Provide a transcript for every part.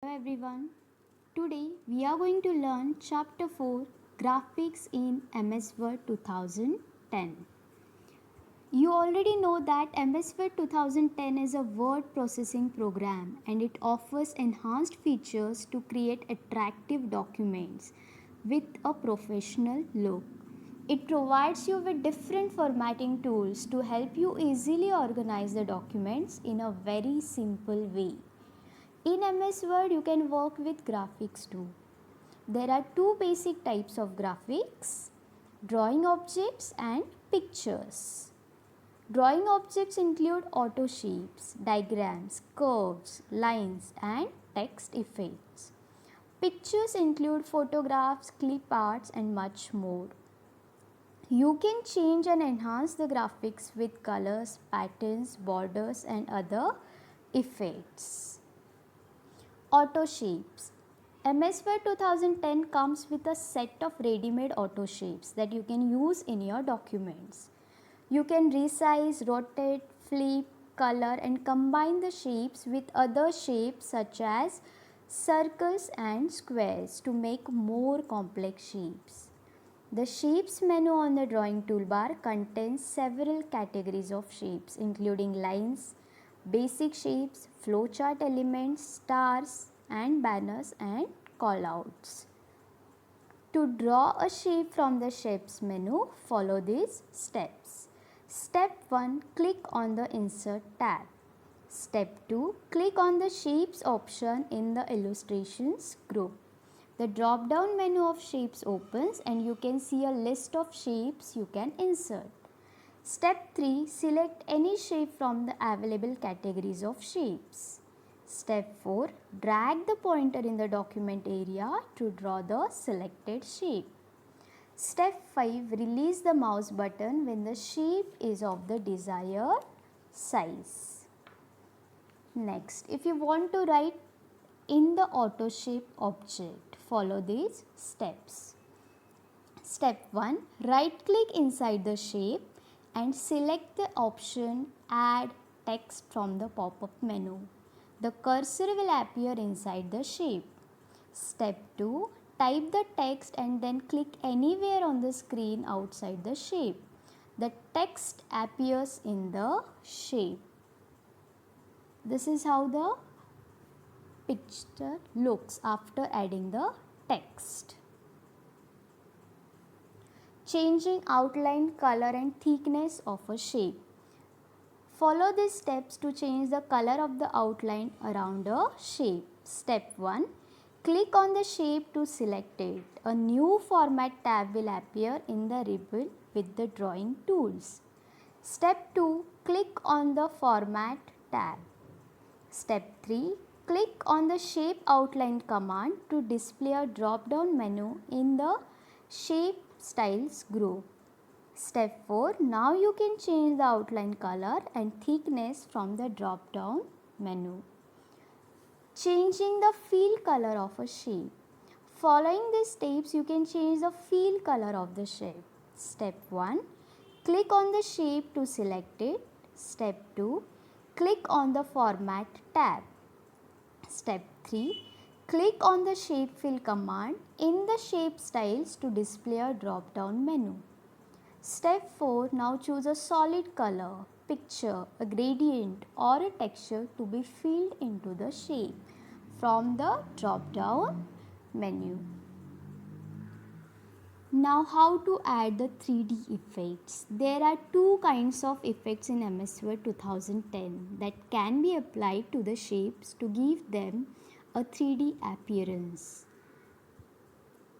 Hello everyone. Today we are going to learn chapter 4 Graphics in MS Word 2010. You already know that MS Word 2010 is a word processing program and it offers enhanced features to create attractive documents with a professional look. It provides you with different formatting tools to help you easily organize the documents in a very simple way. In MS Word, you can work with graphics too. There are two basic types of graphics: drawing objects and pictures. Drawing objects include auto shapes, diagrams, curves, lines, and text effects. Pictures include photographs, clip arts, and much more. You can change and enhance the graphics with colors, patterns, borders, and other effects. Auto shapes. MS Word 2010 comes with a set of ready-made auto shapes that you can use in your documents. You can resize, rotate, flip, color and combine the shapes with other shapes such as circles and squares to make more complex shapes. The Shapes menu on the drawing toolbar contains several categories of shapes including lines, basic shapes, flowchart elements, stars and banners and callouts. To draw a shape from the Shapes menu, follow these steps. Step 1. Click on the Insert tab. Step 2. Click on the Shapes option in the Illustrations group. The drop down menu of shapes opens and you can see a list of shapes you can insert. Step 3. Select any shape from the available categories of shapes. Step 4. Drag the pointer in the document area to draw the selected shape. Step 5. Release the mouse button when the shape is of the desired size. Next, if you want to write in the auto shape object, follow these steps. Step 1. Right click inside the shape and select the option Add Text from the pop-up menu. The cursor will appear inside the shape. Step 2. Type the text and then click anywhere on the screen outside the shape. The text appears in the shape. This is how the picture looks after adding the text. Changing outline, color and thickness of a shape. Follow these steps to change the color of the outline around a shape. Step 1. Click on the shape to select it. A new Format tab will appear in the ribbon with the drawing tools. Step 2. Click on the Format tab. Step 3. Click on the Shape Outline command to display a drop-down menu in the Shape Styles group. Step 4. Now you can change the outline color and thickness from the drop-down menu. Changing the fill color of a shape. Following these steps, you can change the fill color of the shape. Step 1. Click on the shape to select it. Step 2. Click on the Format tab. Step 3. Click on the Shape Fill command in the Shape Styles to display a drop-down menu. Step 4. Now choose a solid color, picture, a gradient or a texture to be filled into the shape from the drop-down menu. Now how to add the 3D effects. There are two kinds of effects in MS Word 2010 that can be applied to the shapes to give them a 3D appearance.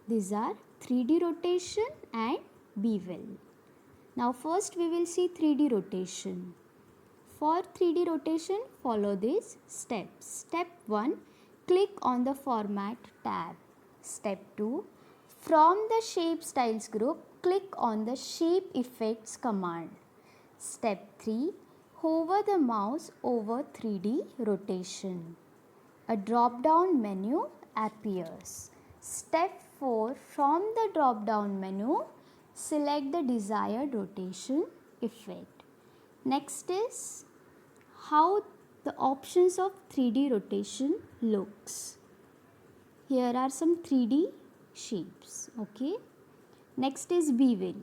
These are 3D rotation and bevel. Now first we will see 3D rotation. For 3D rotation, follow these steps. Step 1. Click on the Format tab. Step 2. From the Shape Styles group, click on the Shape Effects command. Step 3. Hover the mouse over 3D rotation. A drop-down menu appears. Step 4. From the drop-down menu, select the desired rotation effect. Next is how the options of 3D rotation looks. Here are some 3D shapes. Okay. Next is bevel.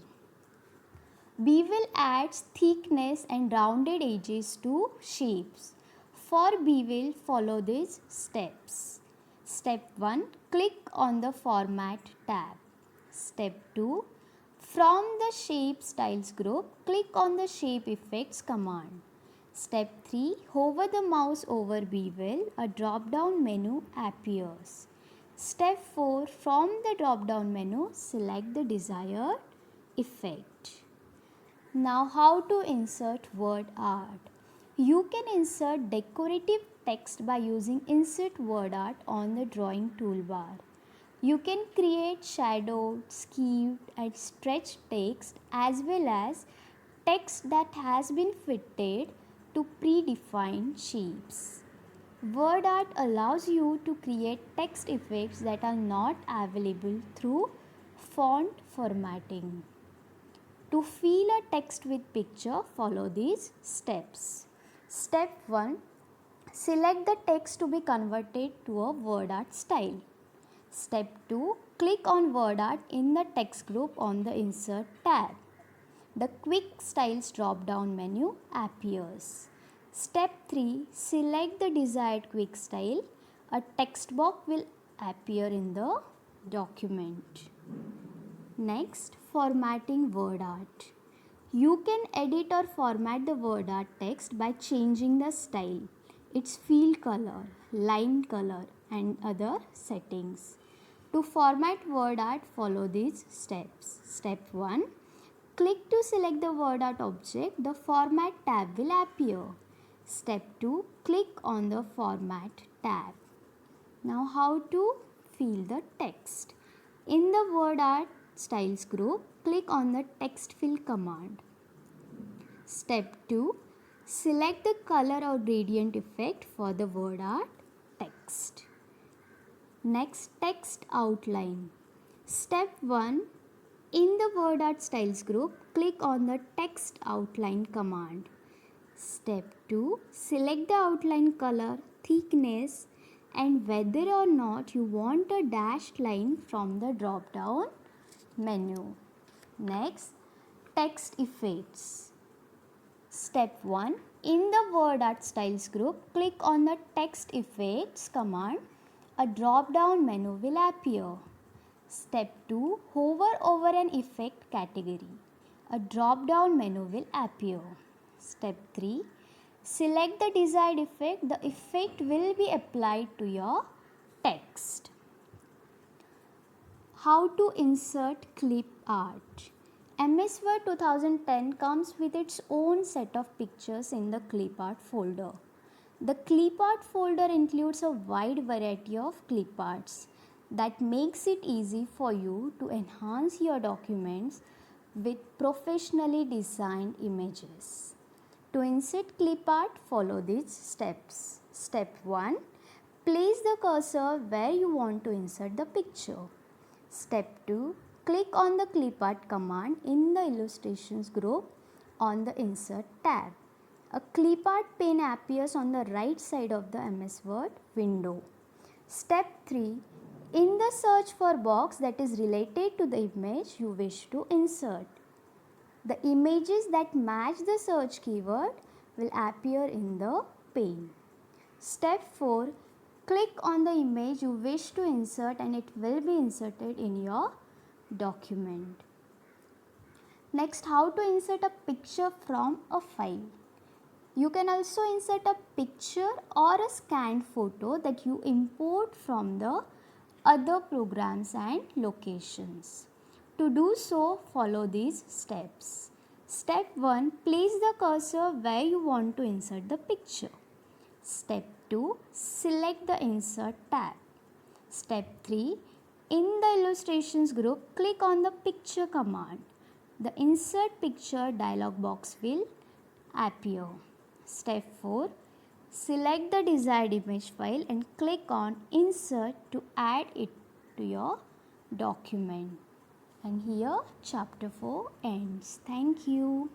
Bevel adds thickness and rounded edges to shapes. For bevel, follow these steps. Step 1. Click on the Format tab. Step 2. From the Shape Styles group, click on the Shape Effects command. Step 3. Hover the mouse over bevel, a drop-down menu appears. Step 4. From the drop-down menu, select the desired effect. Now, how to insert word art? You can insert decorative text by using Insert Word Art on the drawing toolbar. You can create shadowed, skewed and stretched text as well as text that has been fitted to predefined shapes. Word art allows you to create text effects that are not available through font formatting. To fill a text with picture, follow these steps. Step 1. Select the text to be converted to a word art style. Step 2. Click on word art in the text group on the Insert tab. The Quick Styles drop-down menu appears. Step 3. Select the desired quick style. A text box will appear in the document. Next, formatting word art. You can edit or format the word art text by changing the style, its field color, line color and other settings. To format word art, follow these steps. Step 1. Click to select the word art object. The Format tab will appear. Step 2. Click on the Format tab. Now, how to fill the text? In the word art styles group, click on the text fill command. Step 2. Select the color or gradient effect for the word art text. Next, text outline. Step 1. In the word art styles group, click on the text outline command. Step 2. Select the outline color, thickness and whether or not you want a dashed line from the drop down menu. Next, text effects. Step 1. In the word art styles group, click on the text effects command. A drop down menu will appear. Step 2. Hover over an effect category. A drop down menu will appear. Step 3. Select the desired effect. The effect will be applied to your text. How to insert clip art? MS Word 2010 comes with its own set of pictures in the clip art folder. The clip art folder includes a wide variety of clip arts that makes it easy for you to enhance your documents with professionally designed images. To insert clip art, follow these steps. Step 1. Place the cursor where you want to insert the picture. Step 2. Click on the clip art command in the illustrations group on the Insert tab. A clip art pane appears on the right side of the MS Word window. Step 3. In the search for box that is related to the image you wish to insert, the images that match the search keyword will appear in the pane. Step 4. Click on the image you wish to insert and it will be inserted in your document. Next, how to insert a picture from a file. You can also insert a picture or a scanned photo that you import from the other programs and locations. To do so, follow these steps. Step 1. Place the cursor where you want to insert the picture. Step 2. Select the Insert tab. Step 3. In the illustrations group, click on the picture command. The Insert Picture dialog box will appear. Step 4. Select the desired image file and click on Insert to add it to your document. And here chapter 4 ends. Thank you.